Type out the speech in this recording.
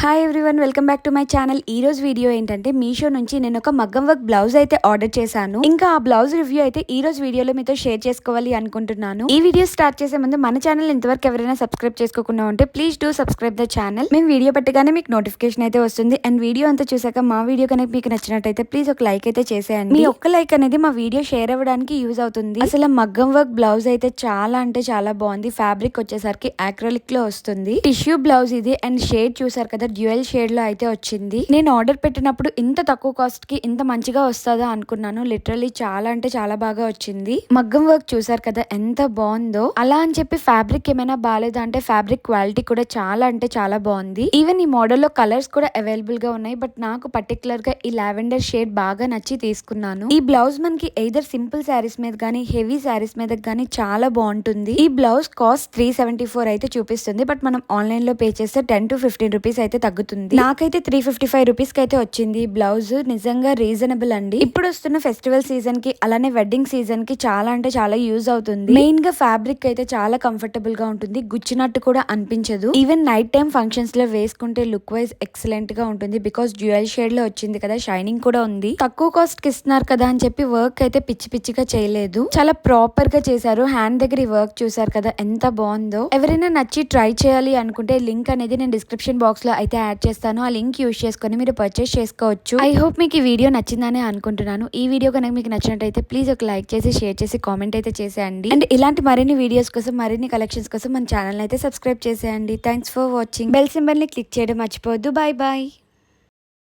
Hi everyone, welcome back to my channel. ఈ రోజు video ఏంటంటే మీషో నుంచి నేను ఒక మగ్గం వర్క్ బ్లౌజ్ అయితే ఆర్డర్ చేశాను. ఇంకా ఆ బ్లౌజ్ రివ్యూ అయితే ఈ రోజు వీడియోలో మీతో షేర్ చేసుకోవాలి అనుకుంటున్నాను. ఈ వీడియో స్టార్ట్ చేసే ముందు మన ఛానల్ ఇంతవరకు ఎవరైనా సబ్స్క్రైబ్ చేసుకోకుండా ఉంటే please do subscribe the channel. మేము వీడియో పెట్టగానే మీకు నోటిఫికేషన్ అయితే వస్తుంది. అండ్ వీడియో అంతా చూసాక మా వీడియో కనుక మీకు నచ్చినట్టయితే ప్లీజ్ ఒక లైక్ అయితే చేసేయండి. మీ ఒక్క లైక్ అనేది మా వీడియో షేర్ అవ్వడానికి యూజ్ అవుతుంది. అసలు మగ్గం వర్క్ బ్లౌజ్ అయితే చాలా అంటే చాలా బాగుంది. ఫ్యాబ్రిక్ వచ్చేసరికి అక్రిలిక్ లో వస్తుంది. టిష్యూ బ్లౌజ్ ఇది. అండ్ షేడ్ చూసారు కదా, డ్యూయల్ షేడ్ లో అయితే వచ్చింది. నేను ఆర్డర్ పెట్టినప్పుడు ఇంత తక్కువ కాస్ట్ కి ఇంత మంచిగా వస్తుందా అనుకున్నాను. లిటరలీ చాలా అంటే చాలా బాగా వచ్చింది. మగ్గం వర్క్ చూసారు కదా ఎంత బాగుందో. అలా అని చెప్పి ఫ్యాబ్రిక్ ఏమైనా బాగాలేదా అంటే ఫ్యాబ్రిక్ క్వాలిటీ కూడా చాలా అంటే చాలా బాగుంది. ఈవెన్ ఈ మోడల్ లో కలర్స్ కూడా అవైలబుల్ గా ఉన్నాయి. బట్ నాకు పర్టికులర్ గా ఈ లావెండర్ షేడ్ బాగా నచ్చి తీసుకున్నాను. ఈ బ్లౌజ్ మనకి ఎయిదర్ సింపుల్ శారీస్ మీద గానీ హెవీ శారీస్ మీద గానీ చాలా బాగుంటుంది. ఈ బ్లౌజ్ కాస్ట్ 374 అయితే చూపిస్తుంది. బట్ మనం ఆన్లైన్ లో పే చేస్తే 10 to 15 రూపీస్ అయితే తగ్గుతుంది. నాకైతే 355 రూపీస్ కి అయితే వచ్చింది. బ్లౌజ్ నిజంగా రీజనబుల్ అండి. ఇప్పుడు వస్తున్న ఫెస్టివల్ సీజన్ కి అలానే వెడ్డింగ్ సీజన్ కి చాలా అంటే చాలా యూజ్ అవుతుంది. మెయిన్ గా ఫ్యాబ్రిక్ అయితే చాలా కంఫర్టబుల్ గా ఉంటుంది. గుచ్చినట్టు కూడా అనిపించదు. ఈవెన్ నైట్ టైం ఫంక్షన్స్ లో వేసుకుంటే లుక్ వైజ్ ఎక్సలెంట్ గా ఉంటుంది. బికాస్ డ్యూయల్ షేడ్ లో వచ్చింది కదా, షైనింగ్ కూడా ఉంది. తక్కువ కాస్ట్ కి ఇస్తున్నారు కదా అని చెప్పి వర్క్ అయితే పిచ్చి పిచ్చిగా చేయలేదు. చాలా ప్రాపర్ గా చేశారు. హ్యాండ్ దగ్గర ఈ వర్క్ చూసారు కదా ఎంత బాగుందో. ఎవరైనా నచ్చి ట్రై చేయాలి అనుకుంటే లింక్ అనేది నేను డిస్క్రిప్షన్ బాక్స్ లో అయితే యాడ్ చేస్తాను. ఆ లింక్ యూజ్ చేసుకుని మీరు పర్చేస్ చేసుకోవచ్చు. ఐ హోప్ మీకు ఈ వీడియో నచ్చిందని అనుకుంటున్నాను. ఈ వీడియో కనుక మీకు నచ్చినట్టయితే ప్లీజ్ ఒక లైక్ చేసి షేర్ చేసి కామెంట్ అయితే చేసేయండి. అండ్ ఇలాంటి మరిన్ని వీడియోస్ కోసం మరిన్ని కలెక్షన్స్ కోసం మన ఛానల్ అయితే సబ్స్క్రైబ్ చేసేయండి. Thanks for watching. Bell symbol ని క్లిక్ చేయడం మర్చిపోవద్దు. Bye bye.